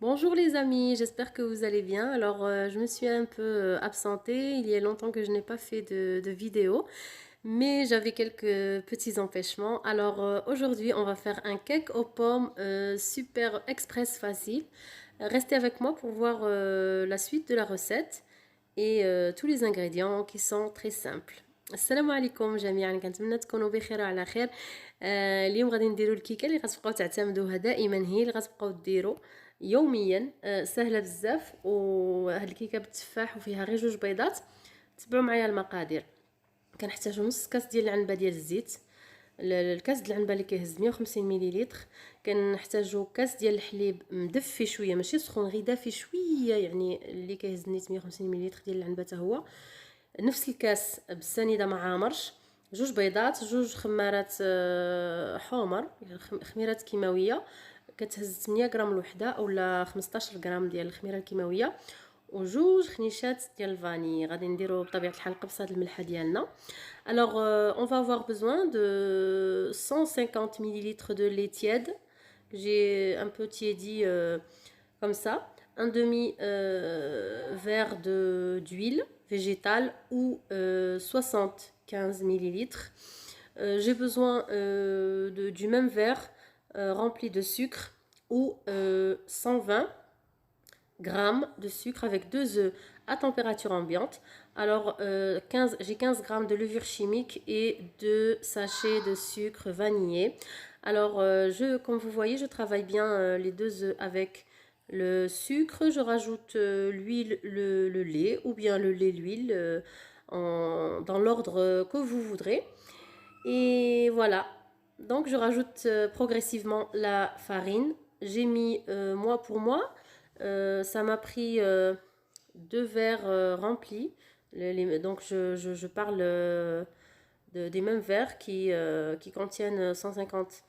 Bonjour les amis, j'espère que vous allez bien. Alors, je me suis un peu absentée. Il y a longtemps que je n'ai pas fait de vidéo, mais j'avais quelques petits empêchements. Alors, aujourd'hui, on va faire un cake aux pommes super express facile. Restez avec moi pour voir la suite de la recette et tous les ingrédients qui sont très simples. السلام عليكم جميعا، كنتمنى تكونوا بخير وعلى خير. اليوم غادي نديروا الكيكه اللي غتبقاو تعتمدوها دائما، هي اللي غتبقاو ديروا يوميا. سهله بزاف، وهاد الكيكه بالتفاح وفيها غير جوج بيضات. تبعوا معايا المقادير. كنحتاجو نص كاس ديال العنبه ديال الزيت. الكاس ديال العنبه اللي كيهز 150 مليلتر. كنحتاجو كاس ديال الحليب مدفي شويه، ماشي سخون، غير دافي شويه، يعني اللي كيهز نيت 150 مليلتر ديال العنبه حتى هو. نفس الكاس بالسنيده ما عامرش. جوج بيضات، جوج خمارات حمر، خميرات كيماويه كتهز 8 غرام الوحده اولا 15 غرام ديال الخميره الكيماويه، وجوج خنيشات ديال الفاني. غادي نديرو بطبيعه الحال قبصه الملحه ديالنا. Alors, on va avoir besoin de 150 millilitres de lait tiède. J'ai un peu tiédi comme ça. Un demi-verre d'huile végétale ou 75 millilitres. J'ai besoin du même verre rempli de sucre ou 120 grammes de sucre avec 2 œufs à température ambiante. Alors, j'ai 15 grammes de levure chimique et 2 sachets de sucre vanillé. Alors, comme vous voyez, je travaille bien les 2 œufs avec le sucre. Je rajoute l'huile, le lait, ou bien le lait, l'huile, dans l'ordre que vous voudrez. Et voilà. Donc, je rajoute progressivement la farine. J'ai mis moi pour moi. Ça m'a pris 2 verres remplis. Donc je parle des mêmes verres qui contiennent 150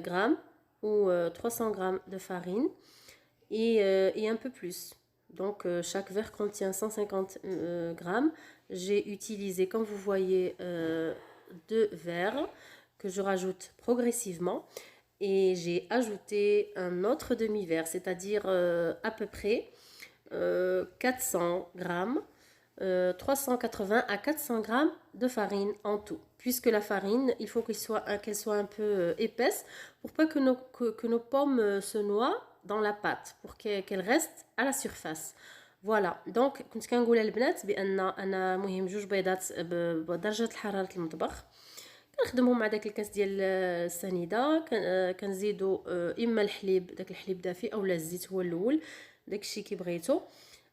grammes ou 300 grammes de farine et un peu plus. Donc chaque verre contient 150 grammes. J'ai utilisé, comme vous voyez, 2 verres que je rajoute progressivement. Et j'ai ajouté un autre demi-verre, c'est-à-dire à peu près 400 grammes, 380 à 400 grammes de farine en tout. Puisque la farine, il faut qu'elle soit un peu épaisse pour pas que nos pommes se noient dans la pâte, pour qu'elle reste à la surface. فوالا دونك كنت كنقول للبنات بان انا مهم جوج بيضات بدرجه حراره المطبخ. كنخدمهم مع داك الكاس ديال السنيده. كنزيدوا اما الحليب، داك الحليب دافي، اولا الزيت هو الاول، داكشي كي بغيتو.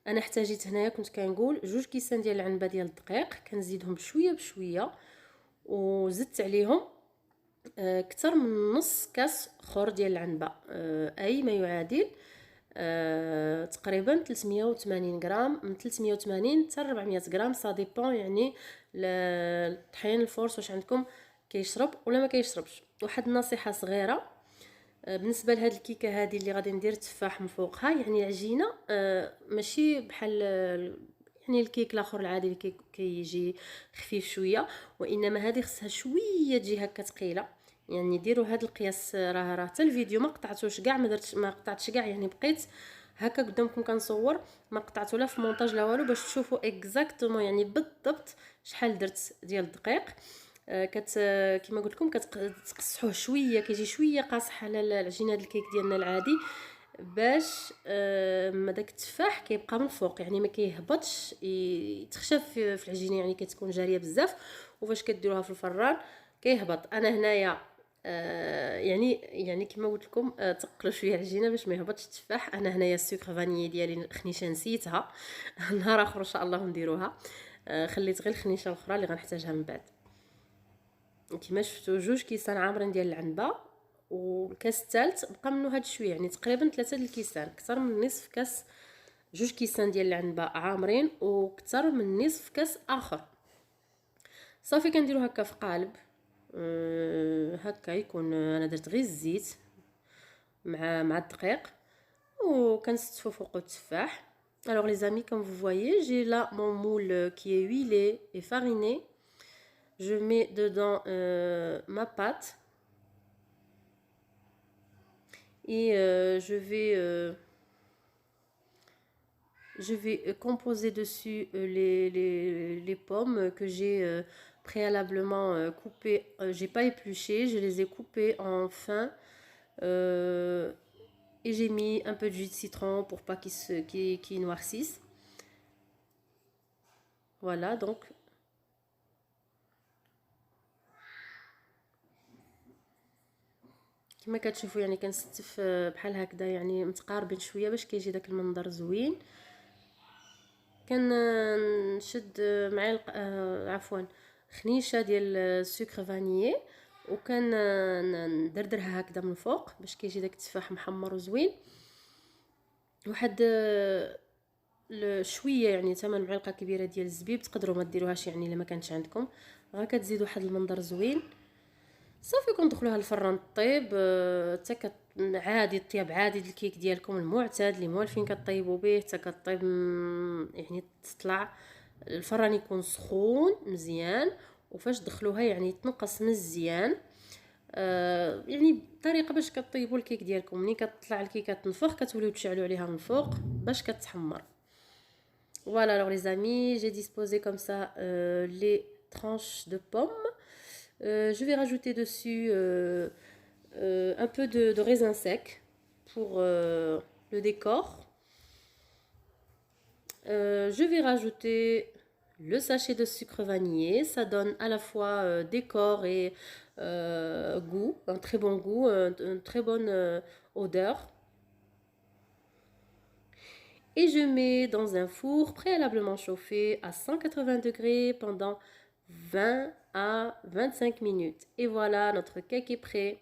انا احتاجيت هنايا كنت كنقول جوج كيسان ديال العنبه ديال الدقيق، كنزيدهم بشويه بشويه، وزدت عليهم كتر من نص كاس اخر ديال العنبه، اي ما يعادل تقريبا 380 غرام، من 380 حتى 400 غرام، سا ديبون يعني الطحين الفورس واش عندكم كيشرب ولا ما كيشربش. واحد النصيحه صغيره بالنسبه لهاد الكيكه هذه اللي غادي ندير التفاح من فوقها، يعني العجينه ماشي بحال يعني الكيك الاخر العادي اللي كيجي خفيف شويه، وانما هذه خصها شويه تجي هكا ثقيله. يعني ديروا هذا القياس. راه حتى الفيديو ما قطعتوش كاع، ما قطعتش كاع، يعني بقيت هكا قدامكم كنصور، ما قطعتو لا في مونتاج لا والو، باش تشوفوا اكزاكتومون يعني بالضبط شحال درت ديال الدقيق. كيما قلت لكم كتقصحوه شويه، كيجي شويه قاصح على العجينه ديال الكيك ديالنا العادي، باش ما داك التفاح كيبقى من فوق، يعني ما كيهبطش، يتخشى في العجينه، يعني كتكون جاريه بزاف، وفاش كديروها في الفران كيهبط. انا هنايا يعني كما قلت لكم تقلوا شويه العجينه باش ما يهبطش التفاح. انا هنايا السكر فانيي ديالي خنيشه نسيتها نهار اخر ان شاء الله نديروها. خليت غير الخنيشه الاخرى اللي غنحتاجها من بعد. كما شفتوا جوج كيسان عامرين ديال العنبه، والكاس الثالث بقى منه هاد شويه، يعني تقريبا 3 د الكيسان، اكثر من نصف كاس. جوج كيسان ديال العنبه عامرين واكثر من نصف كاس اخر. صافي كنديرو هكا في قالب هكا يكون. انا درت غير الزيت مع الدقيق، وكنستفو فوق التفاح. Alors les amis, comme vous voyez, j'ai là mon moule qui est huilé et fariné. Je mets dedans ma pâte et je vais je vais composer dessus les pommes que j'ai préalablement coupées. J'ai pas épluché, je les ai coupées en fin. Et j'ai mis un peu de jus de citron pour pas qu'ils noircissent. Voilà, donc كما كتشوفوا يعني كنستف بحال هكذا يعني متقاربين شويه باش كيجي داك المنظر زوين. كنشد معلقه عفوا خنيشه ديال السكر فانيي وكان ندردرها هكذا من الفوق باش كيجي داك التفاح محمر وزوين. واحد شويه يعني ثمن معلقه كبيره ديال الزبيب، تقدروا ما ديروهاش يعني الا ما كانش عندكم، غير كتزيد واحد المنظر زوين. صافي كندخلوها الفران طيب حتى عادي الطياب عادي الكيك ديالكم المعتاد اللي موالفين كطيبوا به حتى كطيب يعني تطلع. الفران يكون سخون مزيان وفاش تدخلوها يعني تنقص مزيان. يعني طريقه باش كطيبوا الكيك ديالكم ملي كتطلع الكيكه تنفخ كتوليو تشعلوا عليها من فوق باش كتحمر. Voilà alors les amis, j'ai disposé comme ça les tranches de pommes. Je vais rajouter dessus un peu de raisin sec pour le décor. Je vais rajouter le sachet de sucre vanillé. Ça donne à la fois décor et goût, un très bon goût, une très bonne odeur. Et je mets dans un four préalablement chauffé à 180 degrés pendant 20 à 25 minutes. Et voilà, notre cake est prêt.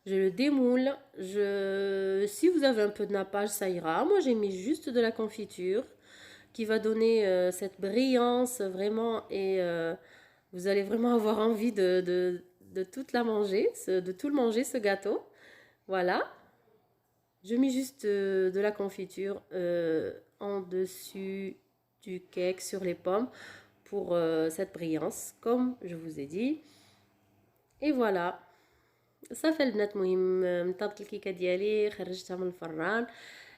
Je le démoule. Si vous avez un peu de nappage, ça ira. Moi, j'ai mis juste de la confiture qui va donner cette brillance vraiment. Et vous allez vraiment avoir envie de toute la manger, de tout le manger, ce gâteau. Voilà. Je mets juste de la confiture en dessus du cake sur les pommes pour cette brillance comme je vous ai dit. Et voilà. صافي البنات مهم طابت الكيكه ديالي خرجتها من الفران.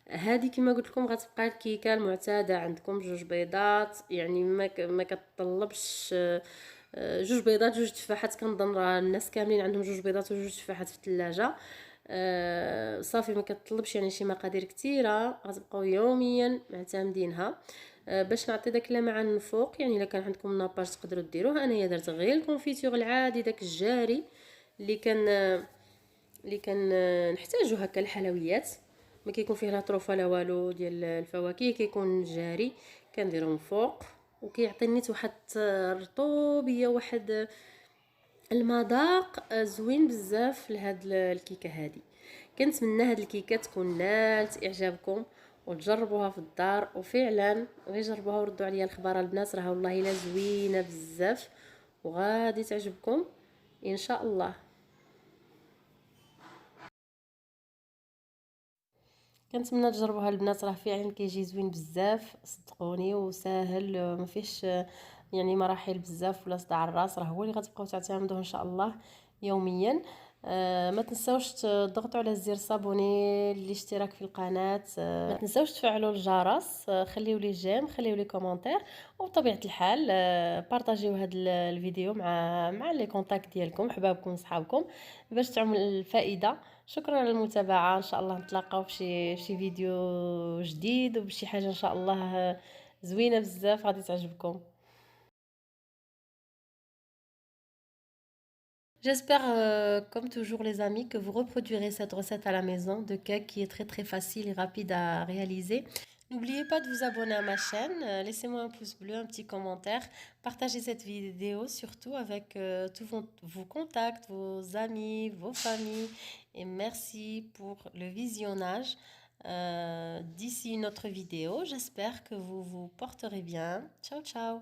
هذه كما قلت لكم غتبقى الكيكه المعتاده عندكم، جوج بيضات يعني ما كتطلبش جوج بيضات جوج تفاحات. كنظن راه الناس كاملين عندهم جوج بيضات وجوج تفاحات في الثلاجه. صافي ما كتطلبش يعني شي مقادير كثيره، غتبقاو يوميا معتمدينها. باش نعطي داك اللمعان من الفوق يعني الا كان عندكم ناباج تقدروا ديروه. انايا درت غير الكونفيتور العادي داك الجاري اللي كان نحتاجو هكا الحلويات، ما كيكون فيه لا طروفه لا والو ديال الفواكه، كيكون جاري كنديرو من فوق وكيعطي نيت واحد الرطوبيه واحد المذاق زوين بزاف لهاد الكيكه هذه. كنتمنى هاد الكيكه تكون نالت اعجابكم وتجربوها في الدار، وفعلا غير جربوها وردوا عليا الخبار البنات، راه والله الا زوينه بزاف وغادي تعجبكم ان شاء الله. كنتمنى تجربوها البنات، راه فعلا كيجي زوين بزاف صدقوني وساهل ما فيهش يعني مراحل بزاف ولا صداع الراس، راه هو اللي غتبقاو تعتمدوه ان شاء الله يوميا. ما تنساوش تضغطوا على زر صابوني الاشتراك في القناه، ما تنساوش تفعلوا الجرس، خليوا لي جيم، خليوا لي كومونتير، وبطبيعه الحال بارطاجيو هذا الفيديو مع لي كونتاكت ديالكم حبابكم وصحابكم باش تعم الفائده. شكرا على المتابعه، ان شاء الله نتلاقاو في شي فيديو جديد وبشي حاجه ان شاء الله زوينه بزاف غادي تعجبكم. J'espère, comme toujours les amis, que vous reproduirez cette recette à la maison de cake qui est très très facile et rapide à réaliser. N'oubliez pas de vous abonner à ma chaîne, laissez-moi un pouce bleu, un petit commentaire, partagez cette vidéo surtout avec tous vos contacts, vos amis, vos familles et merci pour le visionnage. D'ici une autre vidéo, j'espère que vous vous porterez bien. Ciao ciao!